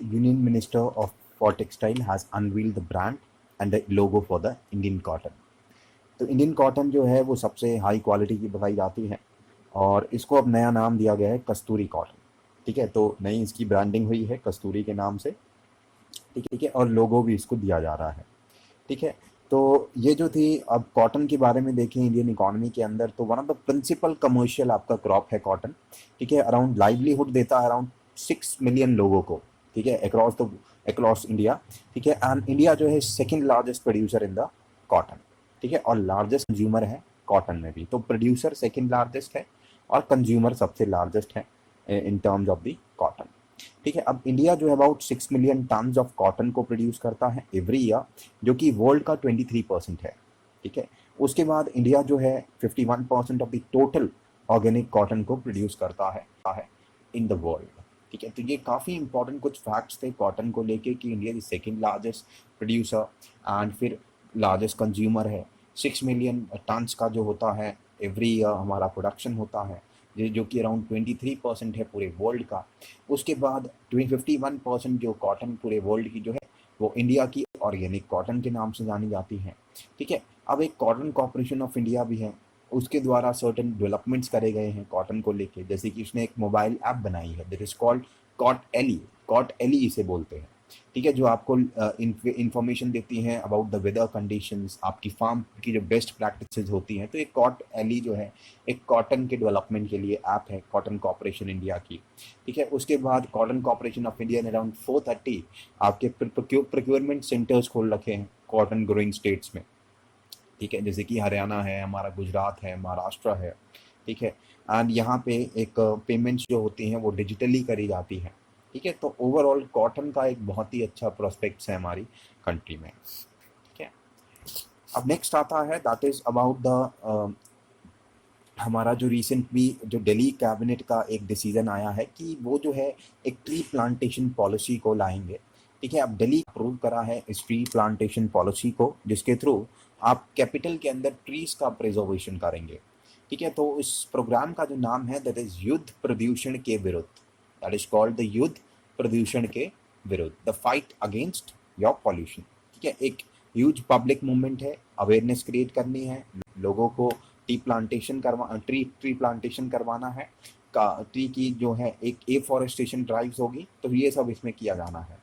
Union Minister of for Textile has unveiled the brand and the logo for the Indian cotton. तो Indian cotton जो है वो सबसे high quality की बताई जाती है और इसको अब नया नाम दिया गया है कस्तूरी कॉटन। ठीक है, तो नई इसकी ब्रांडिंग हुई है कस्तूरी के नाम से। ठीक है, और लोगो भी इसको दिया जा रहा है। ठीक है, तो ये जो थी, अब कॉटन के बारे में देखें इंडियन इकोनॉमी के अंदर, तो one of the principal commercial आपका क्रॉप है कॉटन। ठीक है, अराउंड लाइवलीहुड देता है अराउंड 6 मिलियन लोगों को। ठीक है, अक्रॉस इंडिया। ठीक है, एंड इंडिया जो है second largest producer in the cotton. ठीक है, और लार्जेस्ट कंज्यूमर है कॉटन में भी। तो प्रोड्यूसर सेकेंड लार्जेस्ट है और कंज्यूमर सबसे लार्जेस्ट है in terms of the cotton. ठीक है, अब इंडिया जो है about 6 million tons of cotton को प्रोड्यूस करता है एवरी ईयर, जो कि वर्ल्ड का 23% है। ठीक है, उसके बाद इंडिया जो है 51% of the total organic cotton को प्रोड्यूस करता है इन द वर्ल्ड। ठीक है, तो ये काफ़ी इंपॉर्टेंट कुछ फैक्ट्स थे कॉटन को लेके कि इंडिया की सेकेंड लार्जेस्ट प्रोड्यूसर एंड फिर लार्जेस्ट कंज्यूमर है। 6 मिलियन टन्स का जो होता है एवरी ईयर हमारा प्रोडक्शन होता है, जो कि अराउंड 23% है पूरे वर्ल्ड का। उसके बाद 51% जो कॉटन पूरे वर्ल्ड की जो है वो इंडिया की ऑर्गेनिक कॉटन के नाम से जानी जाती है। ठीक है, अब एक कॉटन कॉर्पोरेशन ऑफ इंडिया भी है, उसके द्वारा सर्टेन डेवलपमेंट्स करे गए हैं कॉटन को लेके, जैसे कि उसने एक मोबाइल ऐप बनाई है that is called Cott Ally इसे बोलते हैं। ठीक है, जो आपको इंफॉर्मेशन देती हैं अबाउट द वेदर कंडीशंस, आपकी फार्म की जो बेस्ट प्रैक्टिसेस होती हैं। तो एक कॉट एली जो है एक कॉटन के डेवलपमेंट के लिए ऐप है कॉटन कॉर्पोरेशन इंडिया की। ठीक है, उसके बाद कॉटन कॉर्पोरेशन ऑफ इंडिया ने अराउंड 430 आपके प्रोक्योरमेंट सेंटर्स खोल रखे हैं कॉटन ग्रोइंग स्टेट्स में। ठीक है, जैसे कि हरियाणा है, हमारा गुजरात है, महाराष्ट्र है। ठीक है, एंड यहाँ पे एक पेमेंट्स जो होती हैं वो डिजिटली करी जाती हैं। ठीक है, तो ओवरऑल कॉटन का एक बहुत ही अच्छा प्रोस्पेक्ट्स है हमारी कंट्री में। ठीक है, अब नेक्स्ट आता है दैट इज अबाउट द हमारा जो रिसेंटली जो दिल्ली कैबिनेट का एक डिसीजन आया है कि वो जो है एक ट्री प्लांटेशन पॉलिसी को लाएंगे। ठीक है, अब दिल्ली अप्रूव करा है इस ट्री प्लांटेशन पॉलिसी को, जिसके थ्रू आप कैपिटल के अंदर ट्रीज का प्रिजर्वेशन करेंगे। ठीक है, तो इस प्रोग्राम का जो नाम है दैट इज युद्ध प्रदूषण के विरुद्ध, दैट इज कॉल्ड द युद्ध प्रदूषण के विरुद्ध, the fight against your pollution. ठीक है, एक ह्यूज पब्लिक मूवमेंट है, अवेयरनेस क्रिएट करनी है लोगों को, ट्री प्लांटेशन करवाना है का, ट्री की जो है एक एफॉरेस्टेशन ड्राइव्स होगी, तो ये सब इसमें किया जाना है।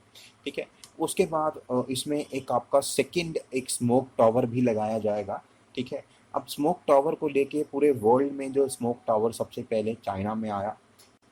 ठीक है, उसके बाद इसमें एक आपका सेकंड एक स्मोक टावर भी लगाया जाएगा। ठीक है, अब स्मोक टावर को लेके पूरे वर्ल्ड में जो स्मोक टावर सबसे पहले चाइना में आया।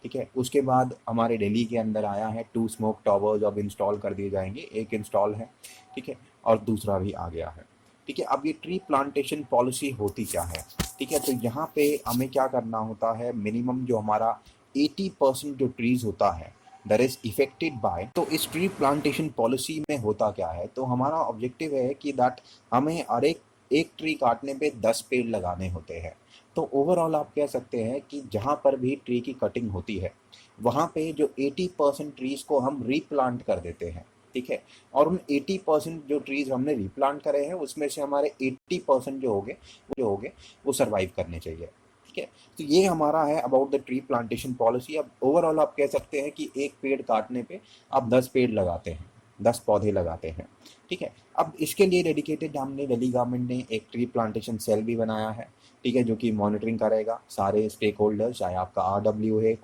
ठीक है, उसके बाद हमारे दिल्ली के अंदर आया है 2 स्मोक टावर्स अब इंस्टॉल कर दिए जाएंगे, एक इंस्टॉल है। ठीक है, और दूसरा भी आ गया है। ठीक है, अब ये ट्री प्लांटेशन पॉलिसी होती क्या है? ठीक है, तो यहाँ पे हमें क्या करना होता है, मिनिमम जो हमारा 80% जो ट्रीज होता है दैट इज इफेक्टेड बाय, तो इस ट्री प्लांटेशन पॉलिसी में होता क्या है, तो हमारा ऑब्जेक्टिव है कि दैट हमें हर एक ट्री काटने पे 10 पेड़ लगाने होते हैं। तो ओवरऑल आप कह सकते हैं कि जहाँ पर भी ट्री की कटिंग होती है वहाँ पे जो 80% ट्रीज को हम रीप्लांट कर देते हैं। ठीक है, और उन 80% जो ट्रीज हमने रीप्लांट करे हैं उसमें से हमारे 80% जो होंगे वो सर्वाइव करने चाहिए। ठीक है, तो ये हमारा है about the tree plantation policy. अब ओवरऑल आप कह सकते हैं कि एक पेड़ काटने पे आप 10 पेड़ लगाते हैं, 10 पौधे लगाते हैं। ठीक है, अब इसके लिए डेडिकेटेड हमने दिल्ली गवर्नमेंट ने एक ट्री प्लांटेशन सेल भी बनाया है। ठीक है, जो कि मॉनिटरिंग करेगा सारे स्टेक होल्डर्स, चाहे आपका RW है,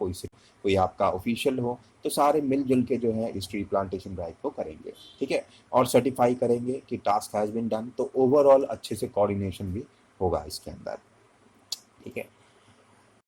कोई आपका ऑफिशियल हो, तो सारे मिलजुल के जो है इस ट्री प्लांटेशन ड्राइव को करेंगे। ठीक है, और सर्टिफाई करेंगे कि टास्क हैज़ बीन डन, तो ओवरऑल अच्छे से कोऑर्डिनेशन भी होगा इसके अंदर। ठीक है,